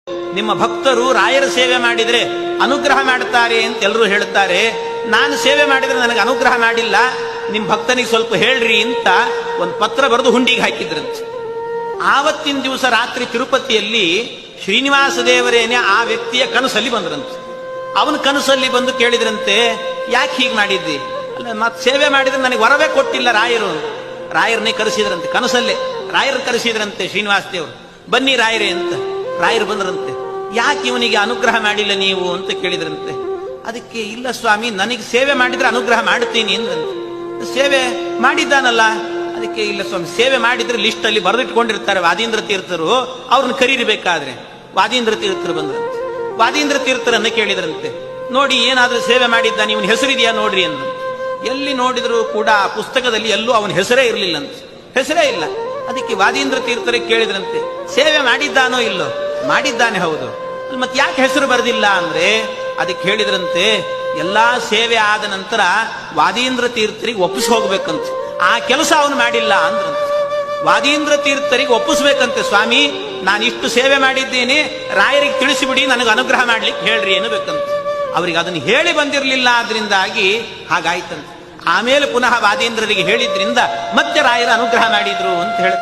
ನಿಮ್ಮ ಭಕ್ತರು ರಾಯರ ಸೇವೆ ಮಾಡಿದ್ರೆ ಅನುಗ್ರಹ ಮಾಡುತ್ತಾರೆ ಅಂತ ಎಲ್ಲರೂ ಹೇಳುತ್ತಾರೆ. ನಾನು ಸೇವೆ ಮಾಡಿದ್ರೆ ನನಗೆ ಅನುಗ್ರಹ ಮಾಡಿಲ್ಲ, ನಿಮ್ಮ ಭಕ್ತನಿಗೆ ಸ್ವಲ್ಪ ಹೇಳ್ರಿ ಅಂತ ಒಂದು ಪತ್ರ ಬರೆದು ಹುಂಡಿಗೆ ಹಾಕಿದ್ರಂತೆ. ಆವತ್ತಿನ ದಿವಸ ರಾತ್ರಿ ತಿರುಪತಿಯಲ್ಲಿ ಶ್ರೀನಿವಾಸ ದೇವರೇನೆ ಆ ವ್ಯಕ್ತಿಯ ಕನಸಲ್ಲಿ ಬಂದ್ರಂತೆ. ಅವನ ಕನಸಲ್ಲಿ ಬಂದು ಕೇಳಿದ್ರಂತೆ, ಯಾಕೆ ಹೀಗೆ ಮಾಡಿದ್ದಿ? ಅಲ್ಲ, ಮತ್ತೆ ಸೇವೆ ಮಾಡಿದ್ರೆ ನನಗೆ ವರವೇ ಕೊಟ್ಟಿಲ್ಲ ರಾಯರು. ರಾಯರನ್ನೇ ಕರೆಸಿದ್ರಂತೆ, ಕನಸಲ್ಲೇ ರಾಯರನ್ನು ಕರೆಸಿದ್ರಂತೆ ಶ್ರೀನಿವಾಸ ದೇವರು. ಬನ್ನಿ ರಾಯರೇ ಅಂತ. ರಾಯರು ಬಂದ್ರಂತೆ. ಯಾಕೆ ಇವನಿಗೆ ಅನುಗ್ರಹ ಮಾಡಿಲ್ಲ ನೀವು ಅಂತ ಕೇಳಿದ್ರಂತೆ. ಅದಕ್ಕೆ ಇಲ್ಲ ಸ್ವಾಮಿ, ನನಗೆ ಸೇವೆ ಮಾಡಿದ್ರೆ ಅನುಗ್ರಹ ಮಾಡ್ತೀನಿ ಅಂದ್ರಂತೆ. ಸೇವೆ ಮಾಡಿದ್ದಾನಲ್ಲ, ಅದಕ್ಕೆ ಇಲ್ಲ ಸ್ವಾಮಿ, ಸೇವೆ ಮಾಡಿದ್ರೆ ಲಿಸ್ಟ್ ಅಲ್ಲಿ ಬರೆದಿಟ್ಕೊಂಡಿರ್ತಾರೆ ವಾದೀಂದ್ರ ತೀರ್ಥರು, ಅವ್ರನ್ನ ಕರೀಬೇಕಾದ್ರೆ. ವಾದೀಂದ್ರ ತೀರ್ಥರು ಬಂದ್ರಂತೆ. ವಾದೀಂದ್ರ ತೀರ್ಥರನ್ನ ಕೇಳಿದ್ರಂತೆ, ನೋಡಿ ಏನಾದ್ರೂ ಸೇವೆ ಮಾಡಿದ್ದಾನೆ, ಇವನ ಹೆಸರಿದೆಯಾ ನೋಡ್ರಿ ಅಂದ್ರಂತೆ. ಎಲ್ಲಿ ನೋಡಿದ್ರು ಕೂಡ ಆ ಪುಸ್ತಕದಲ್ಲಿ ಎಲ್ಲೂ ಅವನ ಹೆಸರೇ ಇರಲಿಲ್ಲಂತೆ, ಹೆಸರೇ ಇಲ್ಲ. ಅದಕ್ಕೆ ವಾದೀಂದ್ರ ತೀರ್ಥರಿಗೆ ಕೇಳಿದ್ರಂತೆ, ಸೇವೆ ಮಾಡಿದ್ದಾನೋ ಇಲ್ಲೋ? ಮಾಡಿದ್ದಾನೆ, ಹೌದು. ಮತ್ತೆ ಯಾಕೆ ಹೆಸರು ಬರೆದಿಲ್ಲ ಅಂದ್ರೆ, ಅದಕ್ಕೆ ಹೇಳಿದ್ರಂತೆ, ಎಲ್ಲಾ ಸೇವೆ ಆದ ನಂತರ ವಾದೀಂದ್ರ ತೀರ್ಥರಿಗೆ ಒಪ್ಪಿಸಿ ಹೋಗ್ಬೇಕಂತೆ, ಆ ಕೆಲಸ ಅವನು ಮಾಡಿಲ್ಲ ಅಂದ್ರಂತೆ. ವಾದೀಂದ್ರ ತೀರ್ಥರಿಗೆ ಒಪ್ಪಿಸ್ಬೇಕಂತೆ, ಸ್ವಾಮಿ ನಾನು ಇಷ್ಟು ಸೇವೆ ಮಾಡಿದ್ದೇನೆ, ರಾಯರಿಗೆ ತಿಳಿಸಿಬಿಡಿ, ನನಗೆ ಅನುಗ್ರಹ ಮಾಡ್ಲಿಕ್ಕೆ ಹೇಳ್ರಿ ಏನಬೇಕಂತೆ. ಅವ್ರಿಗೆ ಅದನ್ನು ಹೇಳಿ ಬಂದಿರಲಿಲ್ಲ, ಆದ್ರಿಂದಾಗಿ ಹಾಗಾಯ್ತಂತೆ. ಆಮೇಲೆ ಪುನಃ ವಾದೀಂದ್ರರಿಗೆ ಹೇಳಿದ್ರಿಂದ ಮತ್ತೆ ರಾಯರ ಅನುಗ್ರಹ ಮಾಡಿದ್ರು ಅಂತ ಹೇಳ